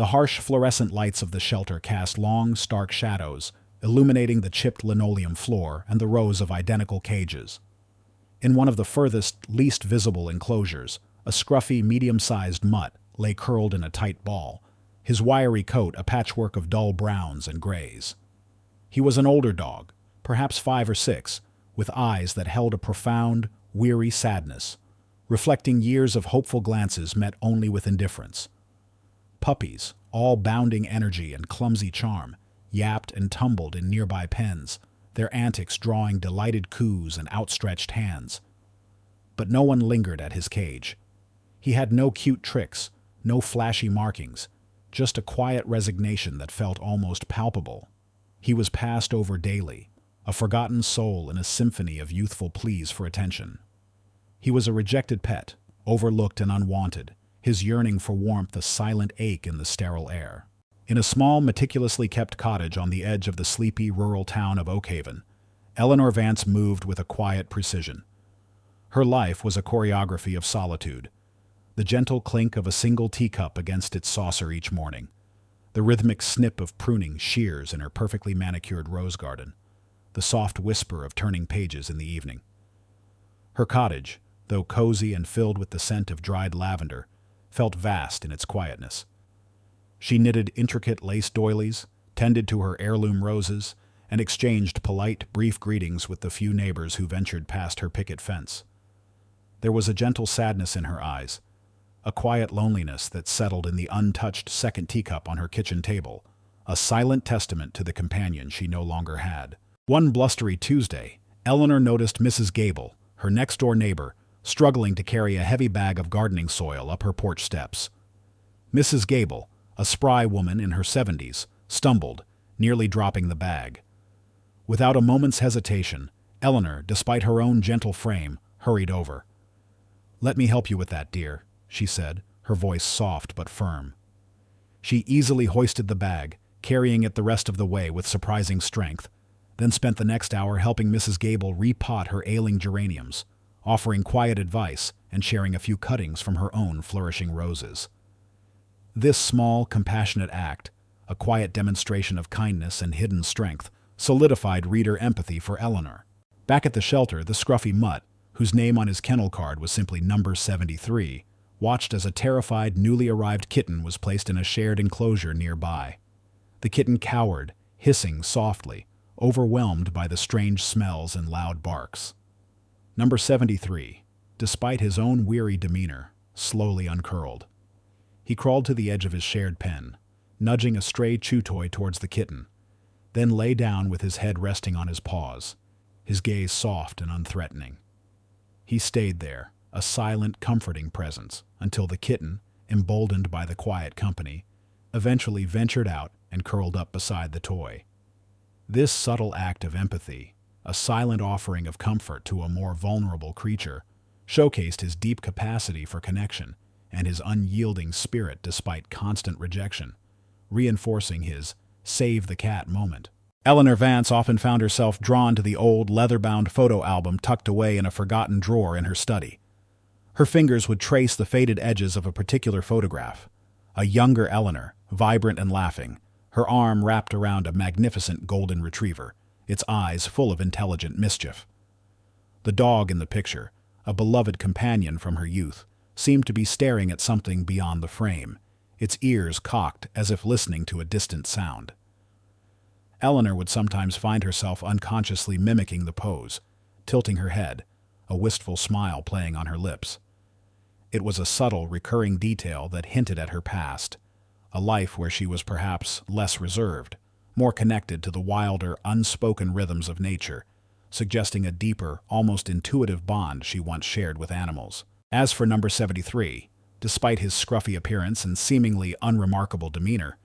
The harsh fluorescent lights of the shelter cast long, stark shadows, illuminating the chipped linoleum floor and the rows of identical cages. In one of the furthest, least visible enclosures, a scruffy, medium-sized mutt lay curled in a tight ball, his wiry coat a patchwork of dull browns and grays. He was an older dog, perhaps 5 or 6, with eyes that held a profound, weary sadness, reflecting years of hopeful glances met only with indifference. Puppies, all bounding energy and clumsy charm, yapped and tumbled in nearby pens, their antics drawing delighted coos and outstretched hands. But no one lingered at his cage. He had no cute tricks, no flashy markings, just a quiet resignation that felt almost palpable. He was passed over daily, a forgotten soul in a symphony of youthful pleas for attention. He was a rejected pet, overlooked and unwanted, his yearning for warmth a silent ache in the sterile air. In a small, meticulously kept cottage on the edge of the sleepy rural town of Oakhaven, Eleanor Vance moved with a quiet precision. Her life was a choreography of solitude, the gentle clink of a single teacup against its saucer each morning, the rhythmic snip of pruning shears in her perfectly manicured rose garden, the soft whisper of turning pages in the evening. Her cottage, though cozy and filled with the scent of dried lavender, felt vast in its quietness. She knitted intricate lace doilies, tended to her heirloom roses, and exchanged polite, brief greetings with the few neighbors who ventured past her picket fence. There was a gentle sadness in her eyes, a quiet loneliness that settled in the untouched second teacup on her kitchen table, a silent testament to the companion she no longer had. One blustery Tuesday, Eleanor noticed Mrs. Gable, her next-door neighbor, struggling to carry a heavy bag of gardening soil up her porch steps. Mrs. Gable, a spry woman in her 70s, stumbled, nearly dropping the bag. Without a moment's hesitation, Eleanor, despite her own gentle frame, hurried over. "Let me help you with that, dear," she said, her voice soft but firm. She easily hoisted the bag, carrying it the rest of the way with surprising strength, then spent the next hour helping Mrs. Gable repot her ailing geraniums, offering quiet advice and sharing a few cuttings from her own flourishing roses. This small, compassionate act, a quiet demonstration of kindness and hidden strength, solidified reader empathy for Eleanor. Back at the shelter, the scruffy mutt, whose name on his kennel card was simply number 73, watched as a terrified, newly arrived kitten was placed in a shared enclosure nearby. The kitten cowered, hissing softly, overwhelmed by the strange smells and loud barks. Number 73, despite his own weary demeanor, slowly uncurled. He crawled to the edge of his shared pen, nudging a stray chew toy towards the kitten, then lay down with his head resting on his paws, his gaze soft and unthreatening. He stayed there, a silent, comforting presence, until the kitten, emboldened by the quiet company, eventually ventured out and curled up beside the toy. This subtle act of empathy, a silent offering of comfort to a more vulnerable creature, showcased his deep capacity for connection and his unyielding spirit despite constant rejection, reinforcing his save the cat moment. Eleanor Vance often found herself drawn to the old leather-bound photo album tucked away in a forgotten drawer in her study. Her fingers would trace the faded edges of a particular photograph, a younger Eleanor, vibrant and laughing, her arm wrapped around a magnificent golden retriever, its eyes full of intelligent mischief. The dog in the picture, a beloved companion from her youth, seemed to be staring at something beyond the frame, its ears cocked as if listening to a distant sound. Eleanor would sometimes find herself unconsciously mimicking the pose, tilting her head, a wistful smile playing on her lips. It was a subtle, recurring detail that hinted at her past, a life where she was perhaps less reserved, more connected to the wilder, unspoken rhythms of nature, suggesting a deeper, almost intuitive bond she once shared with animals. As for number 73, despite his scruffy appearance and seemingly unremarkable demeanor,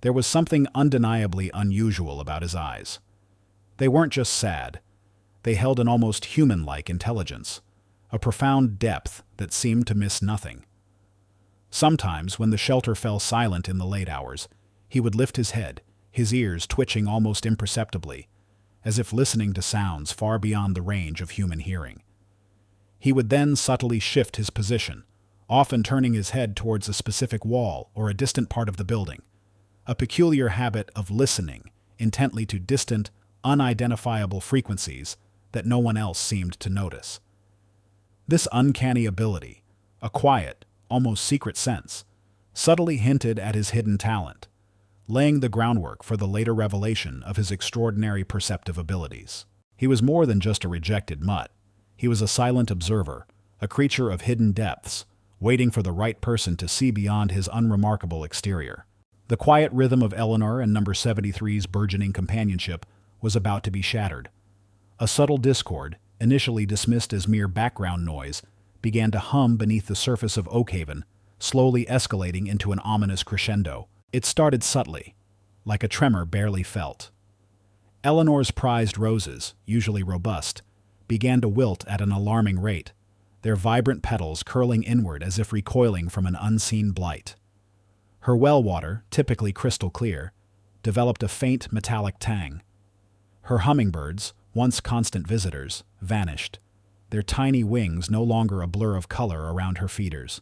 there was something undeniably unusual about his eyes. They weren't just sad. They held an almost human-like intelligence, a profound depth that seemed to miss nothing. Sometimes, when the shelter fell silent in the late hours, he would lift his head, his ears twitching almost imperceptibly, as if listening to sounds far beyond the range of human hearing. He would then subtly shift his position, often turning his head towards a specific wall or a distant part of the building, a peculiar habit of listening intently to distant, unidentifiable frequencies that no one else seemed to notice. This uncanny ability, a quiet, almost secret sense, subtly hinted at his hidden talent, laying the groundwork for the later revelation of his extraordinary perceptive abilities. He was more than just a rejected mutt. He was a silent observer, a creature of hidden depths, waiting for the right person to see beyond his unremarkable exterior. The quiet rhythm of Eleanor and number 73's burgeoning companionship was about to be shattered. A subtle discord, initially dismissed as mere background noise, began to hum beneath the surface of Oakhaven, slowly escalating into an ominous crescendo. It started subtly, like a tremor barely felt. Eleanor's prized roses, usually robust, began to wilt at an alarming rate, their vibrant petals curling inward as if recoiling from an unseen blight. Her well water, typically crystal clear, developed a faint metallic tang. Her hummingbirds, once constant visitors, vanished, their tiny wings no longer a blur of color around her feeders.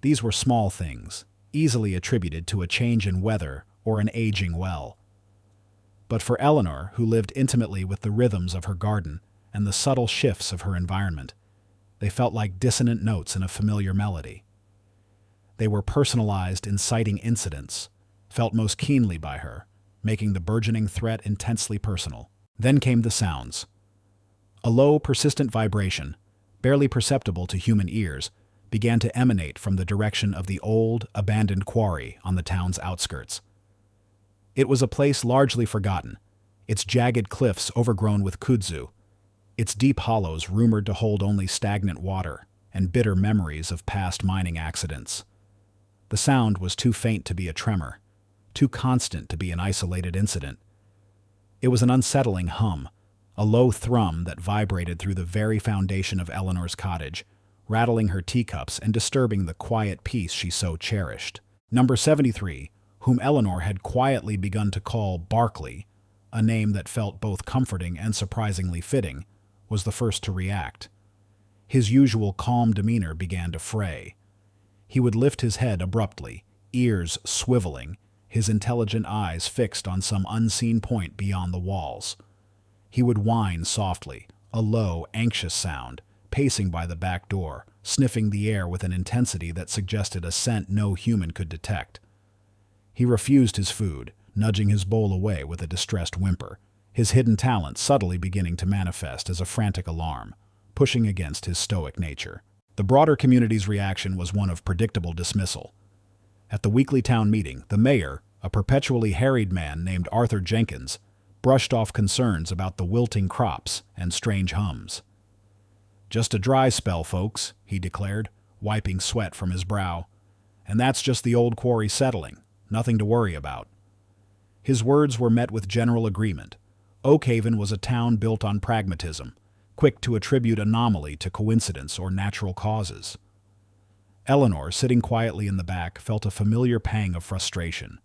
These were small things, easily attributed to a change in weather or an aging well. But for Eleanor, who lived intimately with the rhythms of her garden and the subtle shifts of her environment, they felt like dissonant notes in a familiar melody. They were personalized, inciting incidents, felt most keenly by her, making the burgeoning threat intensely personal. Then came the sounds. A low, persistent vibration, barely perceptible to human ears, began to emanate from the direction of the old, abandoned quarry on the town's outskirts. It was a place largely forgotten, its jagged cliffs overgrown with kudzu, its deep hollows rumored to hold only stagnant water and bitter memories of past mining accidents. The sound was too faint to be a tremor, too constant to be an isolated incident. It was an unsettling hum, a low thrum that vibrated through the very foundation of Eleanor's cottage, rattling her teacups and disturbing the quiet peace she so cherished. Number 73, whom Eleanor had quietly begun to call Barkley, a name that felt both comforting and surprisingly fitting, was the first to react. His usual calm demeanor began to fray. He would lift his head abruptly, ears swiveling, his intelligent eyes fixed on some unseen point beyond the walls. He would whine softly, a low, anxious sound, pacing by the back door, sniffing the air with an intensity that suggested a scent no human could detect. He refused his food, nudging his bowl away with a distressed whimper, his hidden talent subtly beginning to manifest as a frantic alarm, pushing against his stoic nature. The broader community's reaction was one of predictable dismissal. At the weekly town meeting, the mayor, a perpetually harried man named Arthur Jenkins, brushed off concerns about the wilting crops and strange hums. "Just a dry spell, folks," he declared, wiping sweat from his brow. "And that's just the old quarry settling. Nothing to worry about." His words were met with general agreement. Oakhaven was a town built on pragmatism, quick to attribute anomaly to coincidence or natural causes. Eleanor, sitting quietly in the back, felt a familiar pang of frustration.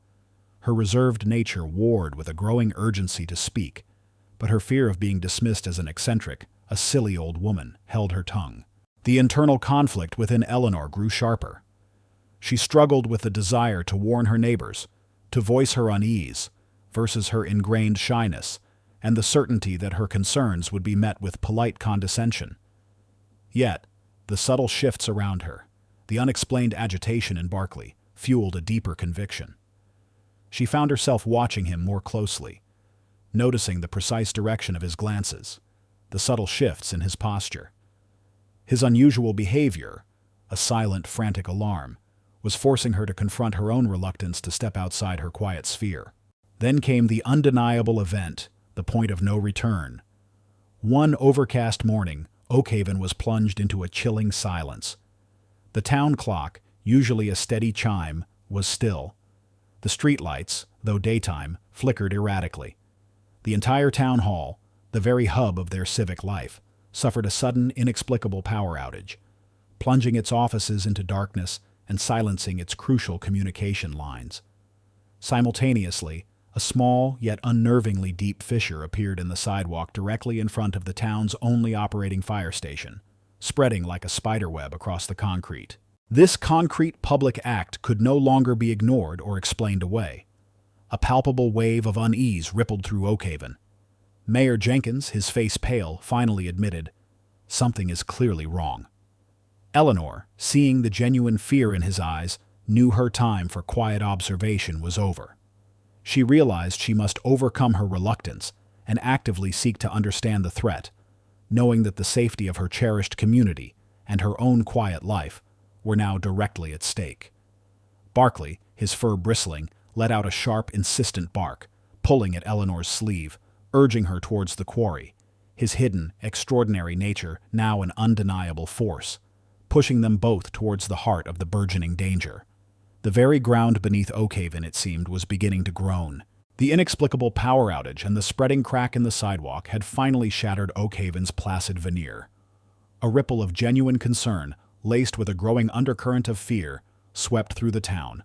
Her reserved nature warred with a growing urgency to speak, but her fear of being dismissed as an eccentric, a silly old woman, held her tongue. The internal conflict within Eleanor grew sharper. She struggled with the desire to warn her neighbors, to voice her unease, versus her ingrained shyness, and the certainty that her concerns would be met with polite condescension. Yet, the subtle shifts around her, the unexplained agitation in Barkley, fueled a deeper conviction. She found herself watching him more closely, noticing the precise direction of his glances, the subtle shifts in his posture. His unusual behavior, a silent, frantic alarm, was forcing her to confront her own reluctance to step outside her quiet sphere. Then came the undeniable event, the point of no return. One overcast morning, Oakhaven was plunged into a chilling silence. The town clock, usually a steady chime, was still. The streetlights, though daytime, flickered erratically. The entire town hall, the very hub of their civic life, suffered a sudden, inexplicable power outage, plunging its offices into darkness and silencing its crucial communication lines. Simultaneously, a small yet unnervingly deep fissure appeared in the sidewalk directly in front of the town's only operating fire station, spreading like a spiderweb across the concrete. This concrete public act could no longer be ignored or explained away. A palpable wave of unease rippled through Oakhaven. Mayor Jenkins, his face pale, finally admitted, "Something is clearly wrong." Eleanor, seeing the genuine fear in his eyes, knew her time for quiet observation was over. She realized she must overcome her reluctance and actively seek to understand the threat, knowing that the safety of her cherished community and her own quiet life were now directly at stake. Barkley, his fur bristling, let out a sharp, insistent bark, pulling at Eleanor's sleeve, urging her towards the quarry, his hidden, extraordinary nature now an undeniable force, pushing them both towards the heart of the burgeoning danger. The very ground beneath Oakhaven, it seemed, was beginning to groan. The inexplicable power outage and the spreading crack in the sidewalk had finally shattered Oakhaven's placid veneer. A ripple of genuine concern, laced with a growing undercurrent of fear, swept through the town.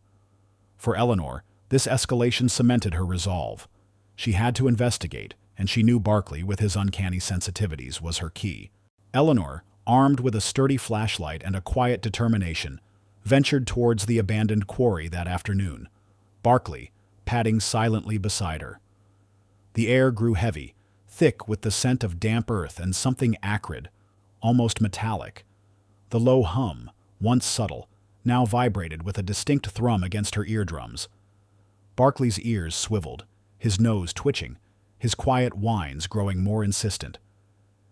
For Eleanor, this escalation cemented her resolve. She had to investigate, and she knew Barkley, with his uncanny sensitivities, was her key. Eleanor, armed with a sturdy flashlight and a quiet determination, ventured towards the abandoned quarry that afternoon, Barkley padding silently beside her. The air grew heavy, thick with the scent of damp earth and something acrid, almost metallic. The low hum, once subtle, now vibrated with a distinct thrum against her eardrums. Barkley's ears swiveled, his nose twitching, his quiet whines growing more insistent.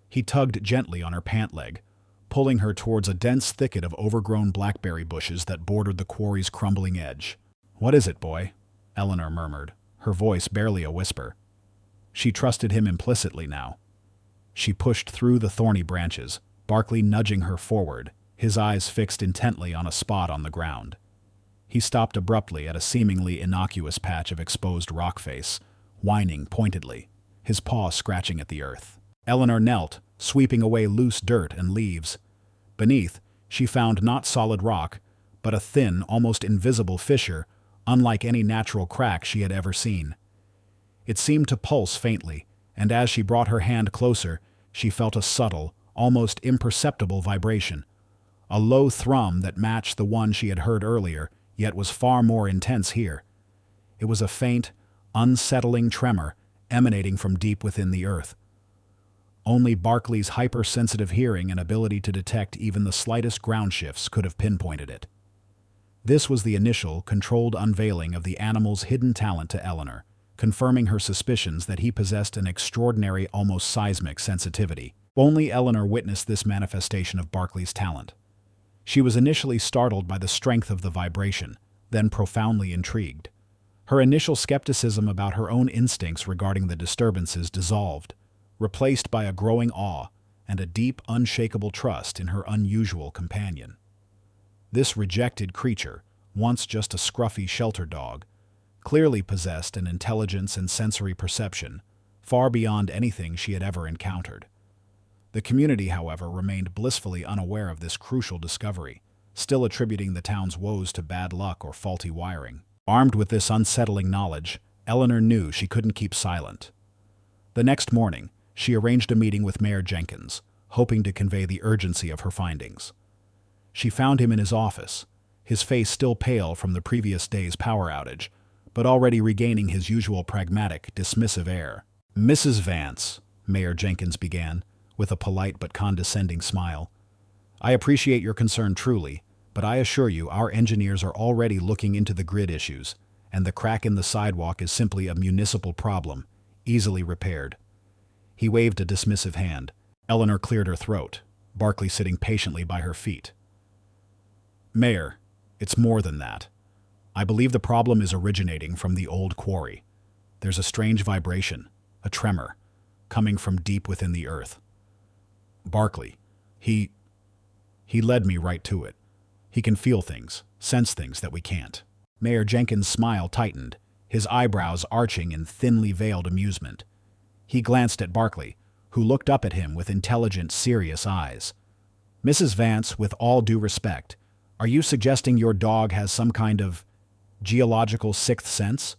He tugged gently on her pant leg, pulling her towards a dense thicket of overgrown blackberry bushes that bordered the quarry's crumbling edge. "What is it, boy?" Eleanor murmured, her voice barely a whisper. She trusted him implicitly now. She pushed through the thorny branches, Barkley nudging her forward, his eyes fixed intently on a spot on the ground. He stopped abruptly at a seemingly innocuous patch of exposed rock face, whining pointedly, his paw scratching at the earth. Eleanor knelt, sweeping away loose dirt and leaves. Beneath, she found not solid rock, but a thin, almost invisible fissure, unlike any natural crack she had ever seen. It seemed to pulse faintly, and as she brought her hand closer, she felt a subtle, almost imperceptible vibration, a low thrum that matched the one she had heard earlier, yet was far more intense here. It was a faint, unsettling tremor emanating from deep within the earth. Only Barkley's hypersensitive hearing and ability to detect even the slightest ground shifts could have pinpointed it. This was the initial, controlled unveiling of the animal's hidden talent to Eleanor, confirming her suspicions that he possessed an extraordinary, almost seismic sensitivity. Only Eleanor witnessed this manifestation of Barkley's talent. She was initially startled by the strength of the vibration, then profoundly intrigued. Her initial skepticism about her own instincts regarding the disturbances dissolved, replaced by a growing awe and a deep, unshakable trust in her unusual companion. This rejected creature, once just a scruffy shelter dog, clearly possessed an intelligence and sensory perception far beyond anything she had ever encountered. The community, however, remained blissfully unaware of this crucial discovery, still attributing the town's woes to bad luck or faulty wiring. Armed with this unsettling knowledge, Eleanor knew she couldn't keep silent. The next morning, she arranged a meeting with Mayor Jenkins, hoping to convey the urgency of her findings. She found him in his office, his face still pale from the previous day's power outage, but already regaining his usual pragmatic, dismissive air. "Mrs. Vance," Mayor Jenkins began, with a polite but condescending smile, "I appreciate your concern truly, but I assure you our engineers are already looking into the grid issues, and the crack in the sidewalk is simply a municipal problem, easily repaired." He waved a dismissive hand. Eleanor cleared her throat, Barkley sitting patiently by her feet. "Mayor, it's more than that. I believe the problem is originating from the old quarry. There's a strange vibration, a tremor, coming from deep within the earth. Barkley, he led me right to it. He can feel things, sense things that we can't." Mayor Jenkins' smile tightened, his eyebrows arching in thinly veiled amusement. He glanced at Barkley, who looked up at him with intelligent, serious eyes. "Mrs. Vance, with all due respect, are you suggesting your dog has some kind of geological sixth sense?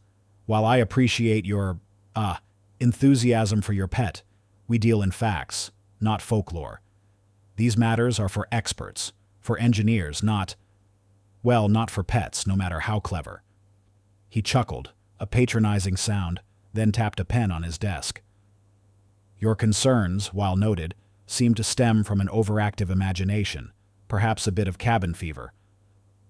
While I appreciate your, enthusiasm for your pet, we deal in facts, not folklore. These matters are for experts, for engineers, not..." Well, not for pets, no matter how clever. He chuckled, a patronizing sound, then tapped a pen on his desk. Your concerns, while noted, seem to stem from an overactive imagination, perhaps a bit of cabin fever.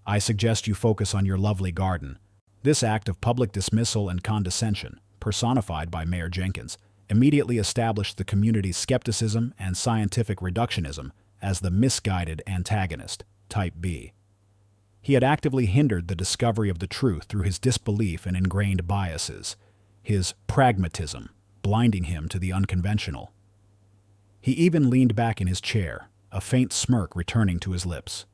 I suggest you focus on your lovely garden. This act of public dismissal and condescension, personified by Mayor Jenkins, immediately established the community's skepticism and scientific reductionism as the misguided antagonist, type B. He had actively hindered the discovery of the truth through his disbelief and ingrained biases, his pragmatism, blinding him to the unconventional. He even leaned back in his chair, a faint smirk returning to his lips.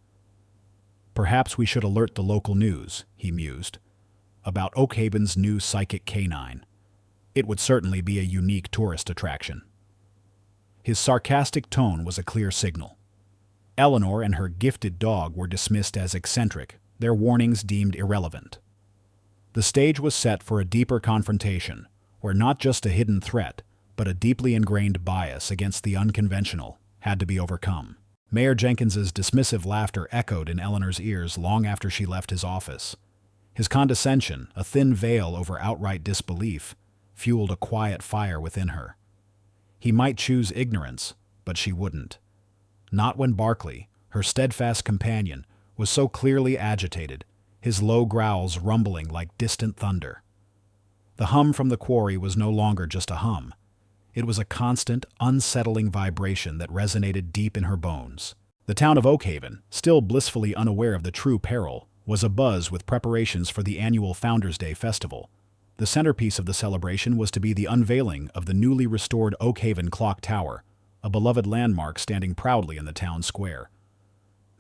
Perhaps we should alert the local news, he mused, about Oakhaven's new psychic canine. It would certainly be a unique tourist attraction. His sarcastic tone was a clear signal. Eleanor and her gifted dog were dismissed as eccentric, their warnings deemed irrelevant. The stage was set for a deeper confrontation, where not just a hidden threat, but a deeply ingrained bias against the unconventional had to be overcome. Mayor Jenkins's dismissive laughter echoed in Eleanor's ears long after she left his office. His condescension, a thin veil over outright disbelief, fueled a quiet fire within her. He might choose ignorance, but she wouldn't. Not when Barkley, her steadfast companion, was so clearly agitated, his low growls rumbling like distant thunder. The hum from the quarry was no longer just a hum. It was a constant, unsettling vibration that resonated deep in her bones. The town of Oakhaven, still blissfully unaware of the true peril, was abuzz with preparations for the annual Founders' Day festival. The centerpiece of the celebration was to be the unveiling of the newly restored Oakhaven Clock Tower, a beloved landmark standing proudly in the town square.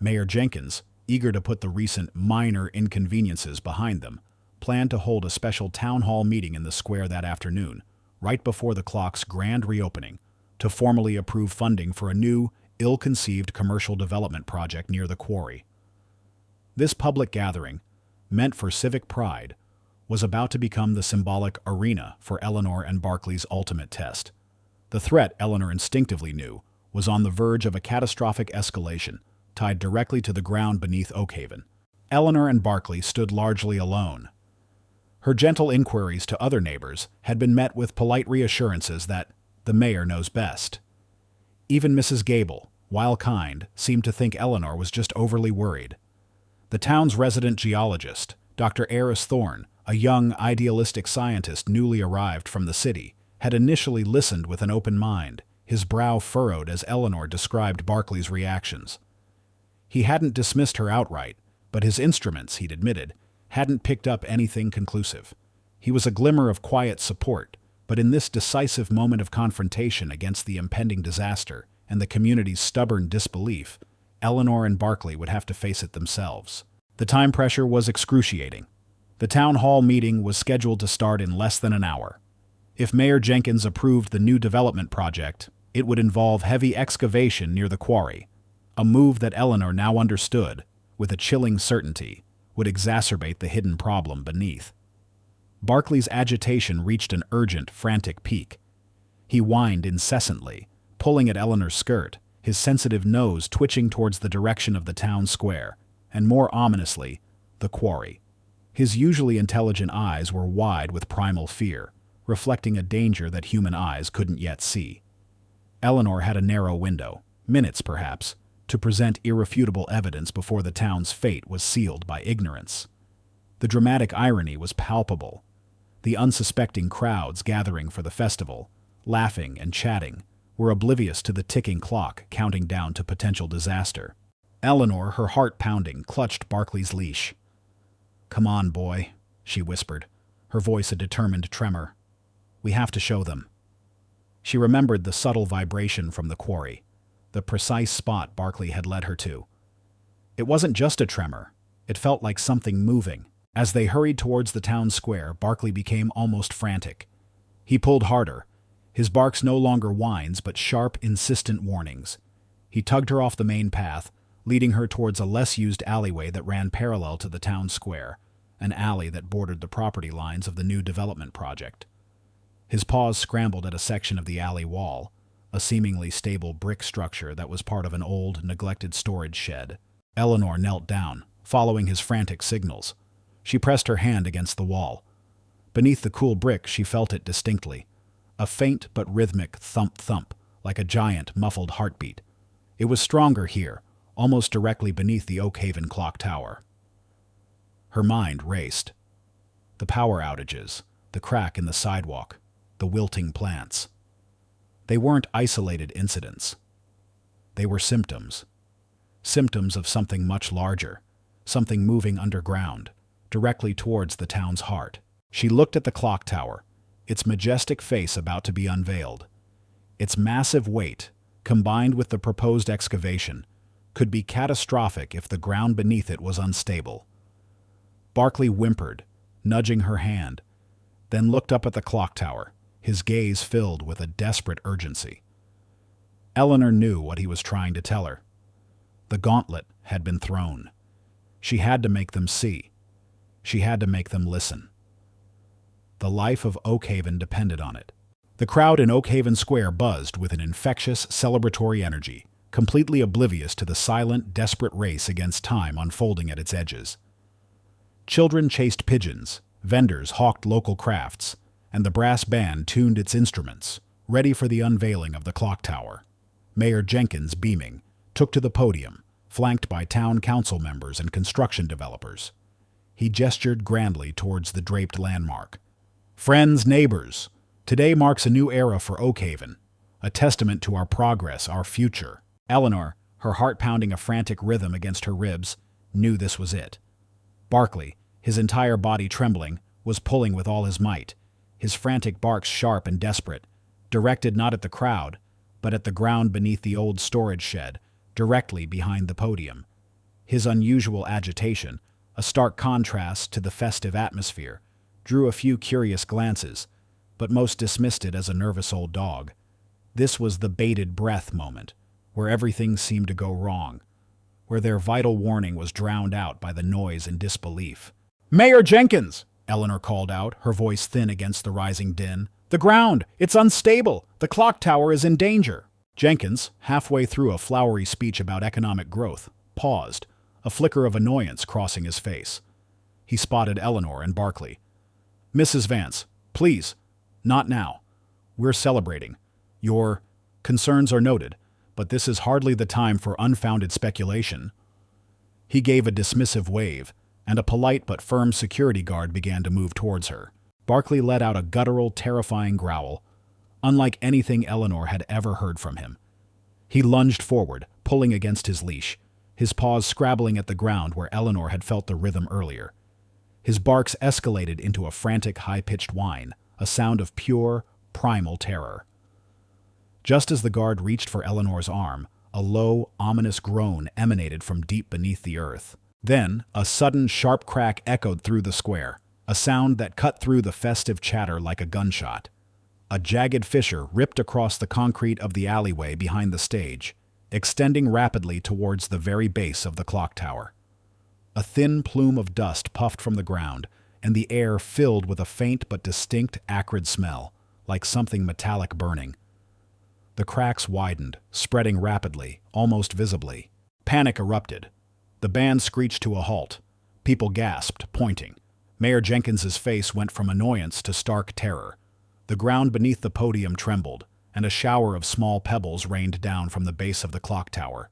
Mayor Jenkins, eager to put the recent minor inconveniences behind them, planned to hold a special town hall meeting in the square that afternoon, right before the clock's grand reopening, to formally approve funding for a new, ill-conceived commercial development project near the quarry. This public gathering, meant for civic pride, was about to become the symbolic arena for Eleanor and Barkley's ultimate test. The threat, Eleanor instinctively knew, was on the verge of a catastrophic escalation, tied directly to the ground beneath Oakhaven. Eleanor and Barkley stood largely alone. Her gentle inquiries to other neighbors had been met with polite reassurances that the mayor knows best. Even Mrs. Gable, while kind, seemed to think Eleanor was just overly worried. The town's resident geologist, Dr. Eris Thorne, a young, idealistic scientist newly arrived from the city, had initially listened with an open mind, his brow furrowed as Eleanor described Barkley's reactions. He hadn't dismissed her outright, but his instruments, he'd admitted, hadn't picked up anything conclusive. He was a glimmer of quiet support, but in this decisive moment of confrontation against the impending disaster and the community's stubborn disbelief, Eleanor and Barkley would have to face it themselves. The time pressure was excruciating. The town hall meeting was scheduled to start in less than an hour. If Mayor Jenkins approved the new development project, it would involve heavy excavation near the quarry, a move that Eleanor now understood, with a chilling certainty, would exacerbate the hidden problem beneath. Barkley's agitation reached an urgent, frantic peak. He whined incessantly, pulling at Eleanor's skirt, his sensitive nose twitching towards the direction of the town square, and more ominously, the quarry. His usually intelligent eyes were wide with primal fear, reflecting a danger that human eyes couldn't yet see. Eleanor had a narrow window, minutes perhaps, to present irrefutable evidence before the town's fate was sealed by ignorance. The dramatic irony was palpable. The unsuspecting crowds gathering for the festival, laughing and chatting, were oblivious to the ticking clock counting down to potential disaster. Eleanor, her heart pounding, clutched Barkley's leash. "Come on, boy," she whispered, her voice a determined tremor. "We have to show them." She remembered the subtle vibration from the quarry, the precise spot Barkley had led her to. It wasn't just a tremor. It felt like something moving. As they hurried towards the town square, Barkley became almost frantic. He pulled harder, his barks no longer whines but sharp, insistent warnings. He tugged her off the main path, leading her towards a less-used alleyway that ran parallel to the town square, an alley that bordered the property lines of the new development project. His paws scrambled at a section of the alley wall, a seemingly stable brick structure that was part of an old, neglected storage shed. Eleanor knelt down, following his frantic signals. She pressed her hand against the wall. Beneath the cool brick, she felt it distinctly. A faint but rhythmic thump-thump, like a giant, muffled heartbeat. It was stronger here, almost directly beneath the Oakhaven clock tower. Her mind raced. The power outages, the crack in the sidewalk, the wilting plants. They weren't isolated incidents. They were symptoms. Symptoms of something much larger, something moving underground, directly towards the town's heart. She looked at the clock tower, its majestic face about to be unveiled. Its massive weight, combined with the proposed excavation, could be catastrophic if the ground beneath it was unstable. Barclay whimpered, nudging her hand, then looked up at the clock tower, his gaze filled with a desperate urgency. Eleanor knew what he was trying to tell her. The gauntlet had been thrown. She had to make them see. She had to make them listen. The life of Oakhaven depended on it. The crowd in Oakhaven Square buzzed with an infectious, celebratory energy, completely oblivious to the silent, desperate race against time unfolding at its edges. Children chased pigeons, vendors hawked local crafts, and the brass band tuned its instruments, ready for the unveiling of the clock tower. Mayor Jenkins, beaming, took to the podium, flanked by town council members and construction developers. He gestured grandly towards the draped landmark. "Friends, neighbors, today marks a new era for Oakhaven, a testament to our progress, our future." Eleanor, her heart pounding a frantic rhythm against her ribs, knew this was it. Barclay, his entire body trembling, was pulling with all his might, his frantic barks sharp and desperate, directed not at the crowd, but at the ground beneath the old storage shed, directly behind the podium. His unusual agitation, a stark contrast to the festive atmosphere, drew a few curious glances, but most dismissed it as a nervous old dog. This was the bated breath moment, where everything seemed to go wrong, where their vital warning was drowned out by the noise and disbelief. "Mayor Jenkins!" Eleanor called out, her voice thin against the rising din. "The ground! It's unstable! The clock tower is in danger!" Jenkins, halfway through a flowery speech about economic growth, paused, a flicker of annoyance crossing his face. He spotted Eleanor and Barclay. "Mrs. Vance, please, not now. We're celebrating. Your concerns are noted, but this is hardly the time for unfounded speculation." He gave a dismissive wave, and a polite but firm security guard began to move towards her. Barclay let out a guttural, terrifying growl, unlike anything Eleanor had ever heard from him. He lunged forward, pulling against his leash, his paws scrabbling at the ground where Eleanor had felt the rhythm earlier. His barks escalated into a frantic, high-pitched whine, a sound of pure, primal terror. Just as the guard reached for Eleanor's arm, a low, ominous groan emanated from deep beneath the earth. Then, a sudden, sharp crack echoed through the square, a sound that cut through the festive chatter like a gunshot. A jagged fissure ripped across the concrete of the alleyway behind the stage, extending rapidly towards the very base of the clock tower. A thin plume of dust puffed from the ground, and the air filled with a faint but distinct acrid smell, like something metallic burning. The cracks widened, spreading rapidly, almost visibly. Panic erupted. The band screeched to a halt. People gasped, pointing. Mayor Jenkins's face went from annoyance to stark terror. The ground beneath the podium trembled, and a shower of small pebbles rained down from the base of the clock tower.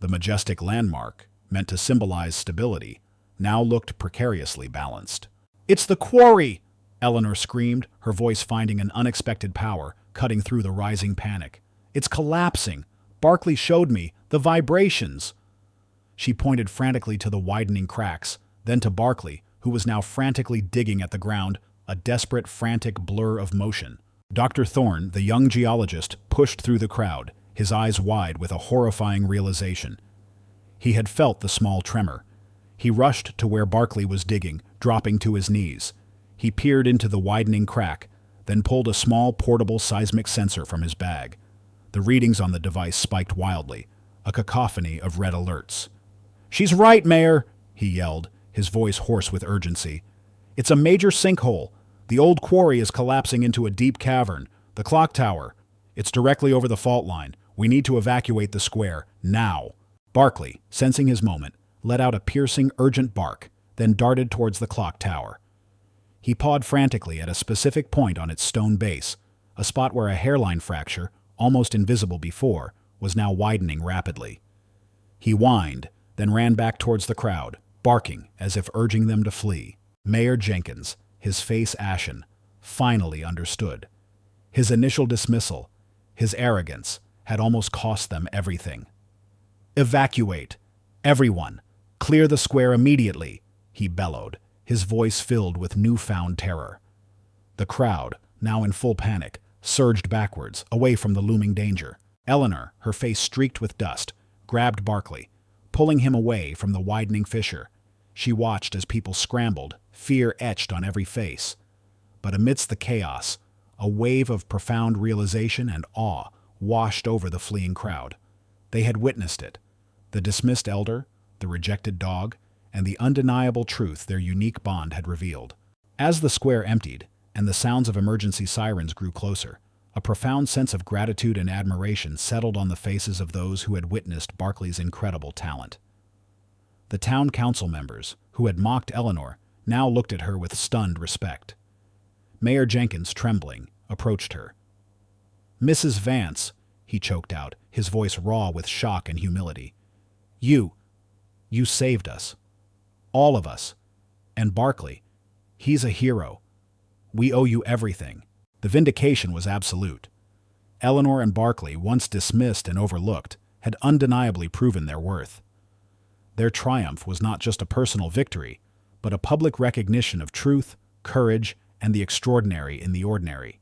The majestic landmark, meant to symbolize stability, now looked precariously balanced. "It's the quarry!" Eleanor screamed, her voice finding an unexpected power, cutting through the rising panic. "It's collapsing! Barclay showed me the vibrations!" She pointed frantically to the widening cracks, then to Barclay, who was now frantically digging at the ground, a desperate, frantic blur of motion. Dr. Thorne, the young geologist, pushed through the crowd, his eyes wide with a horrifying realization. He had felt the small tremor. He rushed to where Barclay was digging, dropping to his knees. He peered into the widening crack, then pulled a small portable seismic sensor from his bag. The readings on the device spiked wildly, a cacophony of red alerts. "She's right, Mayor!" he yelled, his voice hoarse with urgency. "It's a major sinkhole. The old quarry is collapsing into a deep cavern. The clock tower. It's directly over the fault line. We need to evacuate the square, now." Barclay, sensing his moment, let out a piercing, urgent bark, then darted towards the clock tower. He pawed frantically at a specific point on its stone base, a spot where a hairline fracture, almost invisible before, was now widening rapidly. He whined, then ran back towards the crowd, barking as if urging them to flee. Mayor Jenkins, his face ashen, finally understood. His initial dismissal, his arrogance, had almost cost them everything. "Evacuate! Everyone! Clear the square immediately!" he bellowed, his voice filled with newfound terror. The crowd, now in full panic, surged backwards, away from the looming danger. Eleanor, her face streaked with dust, grabbed Barkley, pulling him away from the widening fissure. She watched as people scrambled, fear etched on every face. But amidst the chaos, a wave of profound realization and awe washed over the fleeing crowd. They had witnessed it: the dismissed elder, the rejected dog, and the undeniable truth their unique bond had revealed. As the square emptied, and the sounds of emergency sirens grew closer, a profound sense of gratitude and admiration settled on the faces of those who had witnessed Barkley's incredible talent. The town council members, who had mocked Eleanor, now looked at her with stunned respect. Mayor Jenkins, trembling, approached her. "Mrs. Vance," he choked out, his voice raw with shock and humility. You saved us. All of us. And Barkley, he's a hero. We owe you everything." The vindication was absolute. Eleanor and Barkley, once dismissed and overlooked, had undeniably proven their worth. Their triumph was not just a personal victory, but a public recognition of truth, courage, and the extraordinary in the ordinary.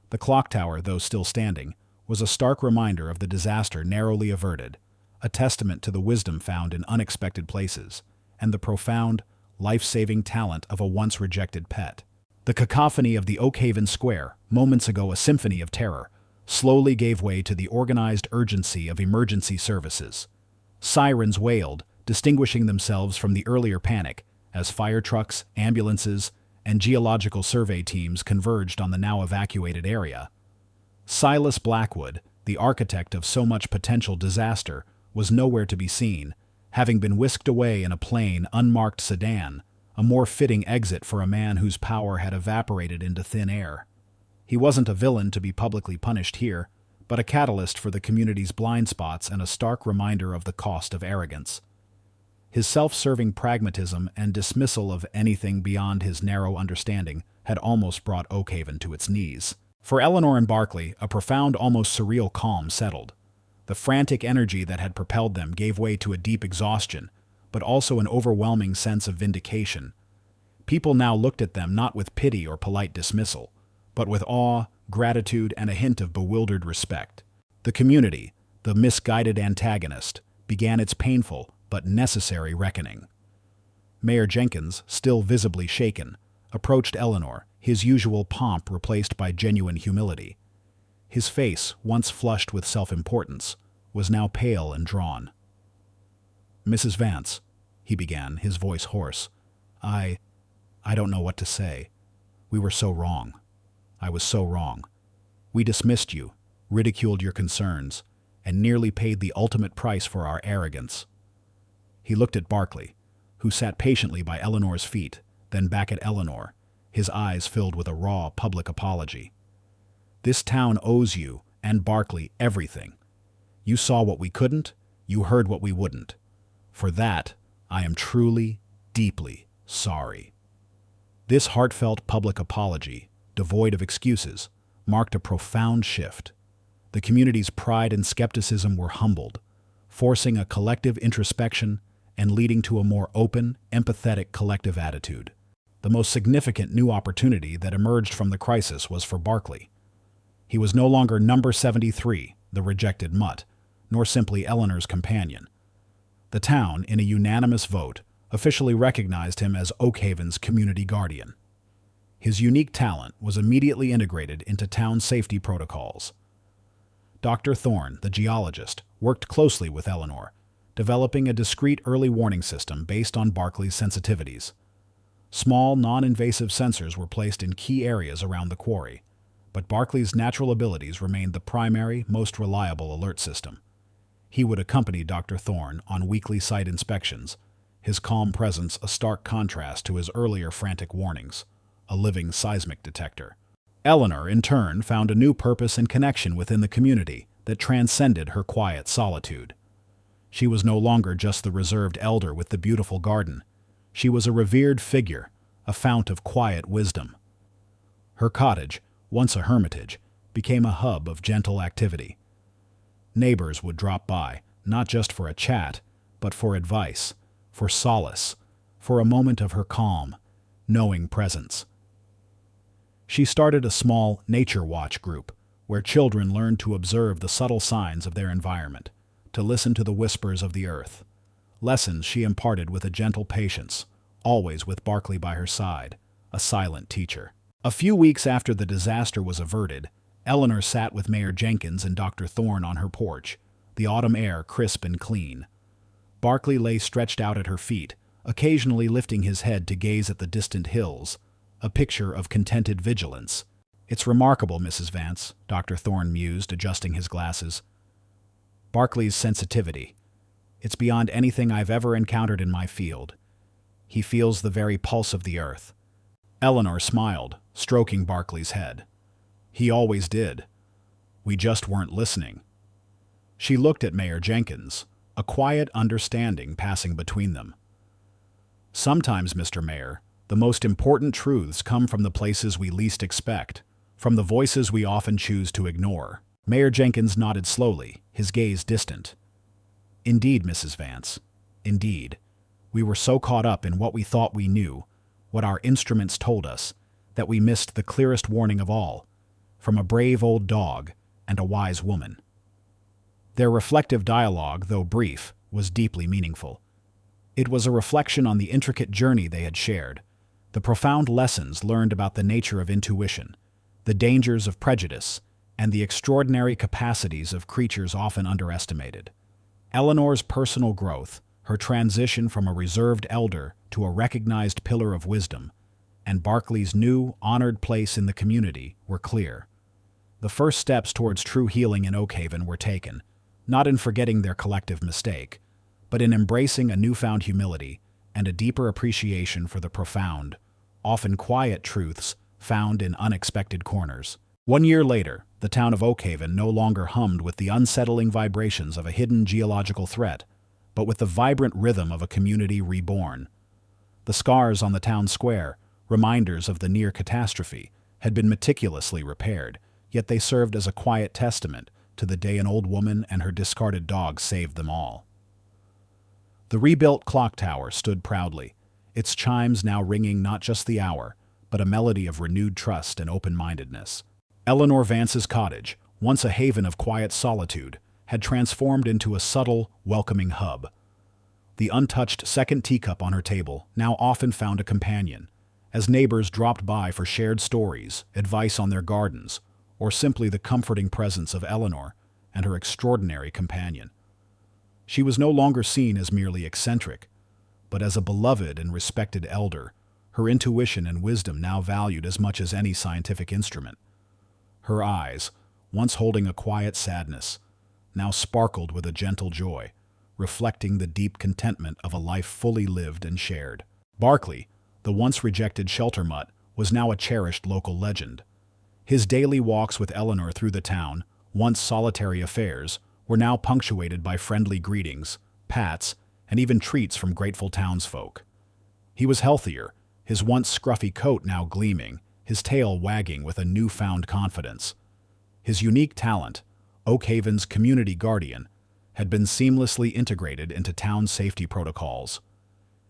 The clock tower, though still standing, was a stark reminder of the disaster narrowly averted, a testament to the wisdom found in unexpected places, and the profound, life-saving talent of a once-rejected pet. The cacophony of the Oakhaven Square, moments ago a symphony of terror, slowly gave way to the organized urgency of emergency services. Sirens wailed, distinguishing themselves from the earlier panic, as fire trucks, ambulances, and geological survey teams converged on the now evacuated area. Silas Blackwood, the architect of so much potential disaster, was nowhere to be seen, having been whisked away in a plain, unmarked sedan, a more fitting exit for a man whose power had evaporated into thin air. He wasn't a villain to be publicly punished here, but a catalyst for the community's blind spots and a stark reminder of the cost of arrogance. His self-serving pragmatism and dismissal of anything beyond his narrow understanding had almost brought Oakhaven to its knees. For Eleanor and Barkley, a profound, almost surreal calm settled. The frantic energy that had propelled them gave way to a deep exhaustion, but also an overwhelming sense of vindication. People now looked at them not with pity or polite dismissal, but with awe, gratitude, and a hint of bewildered respect. The community, the misguided antagonist, began its painful but necessary reckoning. Mayor Jenkins, still visibly shaken, approached Eleanor, his usual pomp replaced by genuine humility. His face, once flushed with self-importance, was now pale and drawn. "Mrs. Vance," he began, his voice hoarse, I don't know what to say. We were so wrong. I was so wrong. We dismissed you, ridiculed your concerns, and nearly paid the ultimate price for our arrogance." He looked at Barkley, who sat patiently by Eleanor's feet, then back at Eleanor, his eyes filled with a raw public apology. "This town owes you and Barkley everything. You saw what we couldn't, you heard what we wouldn't. For that, I am truly, deeply sorry." This heartfelt public apology, devoid of excuses, marked a profound shift. The community's pride and skepticism were humbled, forcing a collective introspection and leading to a more open, empathetic collective attitude. The most significant new opportunity that emerged from the crisis was for Barkley. He was no longer number 73, the rejected mutt, nor simply Eleanor's companion. The town, in a unanimous vote, officially recognized him as Oakhaven's community guardian. His unique talent was immediately integrated into town safety protocols. Dr. Thorne, the geologist, worked closely with Eleanor, developing a discreet early warning system based on Barkley's sensitivities. Small, non-invasive sensors were placed in key areas around the quarry, but Barkley's natural abilities remained the primary, most reliable alert system. He would accompany Dr. Thorne on weekly site inspections, his calm presence a stark contrast to his earlier frantic warnings, a living seismic detector. Eleanor, in turn, found a new purpose and connection within the community that transcended her quiet solitude. She was no longer just the reserved elder with the beautiful garden. She was a revered figure, a fount of quiet wisdom. Her cottage, once a hermitage, became a hub of gentle activity. Neighbors would drop by, not just for a chat, but for advice, for solace, for a moment of her calm, knowing presence. She started a small nature watch group where children learned to observe the subtle signs of their environment, to listen to the whispers of the earth. Lessons she imparted with a gentle patience, always with Barkley by her side, a silent teacher. A few weeks after the disaster was averted, Eleanor sat with Mayor Jenkins and Dr. Thorne on her porch, the autumn air crisp and clean. Barkley lay stretched out at her feet, occasionally lifting his head to gaze at the distant hills, a picture of contented vigilance. "It's remarkable, Mrs. Vance," Dr. Thorne mused, adjusting his glasses. "Barkley's sensitivity. It's beyond anything I've ever encountered in my field. He feels the very pulse of the earth." Eleanor smiled, stroking Barkley's head. "He always did. We just weren't listening." She looked at Mayor Jenkins, a quiet understanding passing between them. "Sometimes, Mr. Mayor, the most important truths come from the places we least expect, from the voices we often choose to ignore." Mayor Jenkins nodded slowly, his gaze distant. "Indeed, Mrs. Vance. Indeed. We were so caught up in what we thought we knew, what our instruments told us, that we missed the clearest warning of all, from a brave old dog and a wise woman." Their reflective dialogue, though brief, was deeply meaningful. It was a reflection on the intricate journey they had shared, the profound lessons learned about the nature of intuition, the dangers of prejudice, and the extraordinary capacities of creatures often underestimated. Eleanor's personal growth, her transition from a reserved elder to a recognized pillar of wisdom, and Barkley's new, honored place in the community were clear. The first steps towards true healing in Oakhaven were taken, not in forgetting their collective mistake, but in embracing a newfound humility and a deeper appreciation for the profound, often quiet truths found in unexpected corners. 1 year later, the town of Oakhaven no longer hummed with the unsettling vibrations of a hidden geological threat, but with the vibrant rhythm of a community reborn. The scars on the town square, reminders of the near catastrophe, had been meticulously repaired, yet they served as a quiet testament to the day an old woman and her discarded dog saved them all. The rebuilt clock tower stood proudly, its chimes now ringing not just the hour, but a melody of renewed trust and open-mindedness. Eleanor Vance's cottage, once a haven of quiet solitude, had transformed into a subtle, welcoming hub. The untouched second teacup on her table now often found a companion, as neighbors dropped by for shared stories, advice on their gardens, or simply the comforting presence of Eleanor and her extraordinary companion. She was no longer seen as merely eccentric, but as a beloved and respected elder, her intuition and wisdom now valued as much as any scientific instrument. Her eyes, once holding a quiet sadness, now sparkled with a gentle joy, reflecting the deep contentment of a life fully lived and shared. Barkley, the once rejected shelter mutt, was now a cherished local legend. His daily walks with Eleanor through the town, once solitary affairs, were now punctuated by friendly greetings, pats, and even treats from grateful townsfolk. He was healthier, his once scruffy coat now gleaming, his tail wagging with a newfound confidence. His unique talent, Oakhaven's community guardian, had been seamlessly integrated into town safety protocols.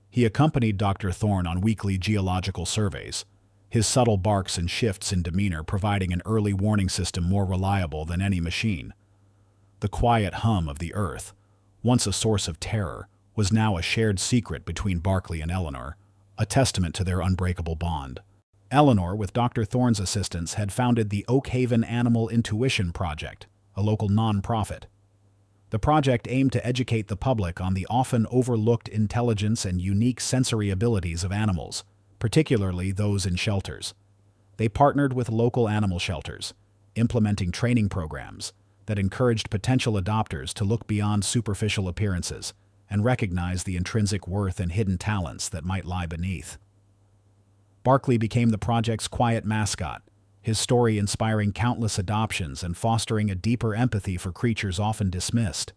He accompanied Dr. Thorne on weekly geological surveys, his subtle barks and shifts in demeanor providing an early warning system more reliable than any machine. The quiet hum of the earth, once a source of terror, was now a shared secret between Barkley and Eleanor, a testament to their unbreakable bond. Eleanor, with Dr. Thorne's assistance, had founded the Oakhaven Animal Intuition Project, a local nonprofit. The project aimed to educate the public on the often overlooked intelligence and unique sensory abilities of animals, particularly those in shelters. They partnered with local animal shelters, implementing training programs that encouraged potential adopters to look beyond superficial appearances and recognize the intrinsic worth and hidden talents that might lie beneath. Barkley became the project's quiet mascot, his story inspiring countless adoptions and fostering a deeper empathy for creatures often dismissed.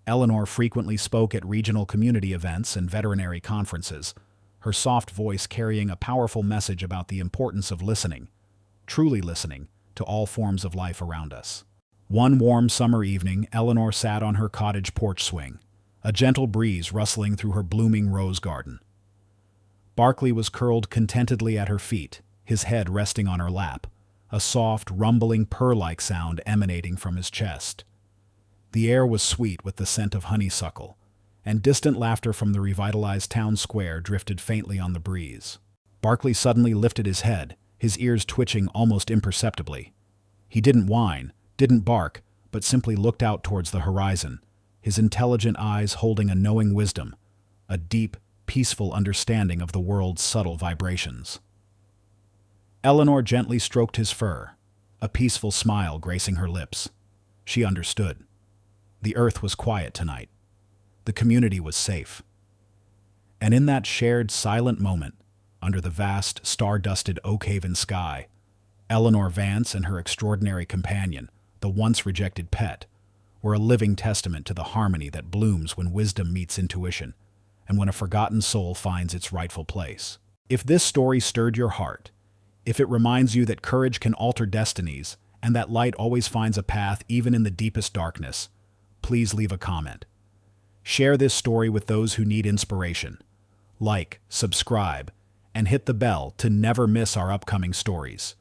Eleanor frequently spoke at regional community events and veterinary conferences, her soft voice carrying a powerful message about the importance of listening, truly listening, to all forms of life around us. One warm summer evening, Eleanor sat on her cottage porch swing, a gentle breeze rustling through her blooming rose garden. Barkley was curled contentedly at her feet, his head resting on her lap, a soft, rumbling purr-like sound emanating from his chest. The air was sweet with the scent of honeysuckle, and distant laughter from the revitalized town square drifted faintly on the breeze. Barkley suddenly lifted his head, his ears twitching almost imperceptibly. He didn't whine, didn't bark, but simply looked out towards the horizon, his intelligent eyes holding a knowing wisdom, a deep, peaceful understanding of the world's subtle vibrations. Eleanor gently stroked his fur, a peaceful smile gracing her lips. She understood. The earth was quiet tonight. The community was safe. And in that shared, silent moment, under the vast, star-dusted Oakhaven sky, Eleanor Vance and her extraordinary companion, the once-rejected pet, were a living testament to the harmony that blooms when wisdom meets intuition, and when a forgotten soul finds its rightful place. If this story stirred your heart, if it reminds you that courage can alter destinies, and that light always finds a path even in the deepest darkness, please leave a comment. Share this story with those who need inspiration. Like, subscribe, and hit the bell to never miss our upcoming stories.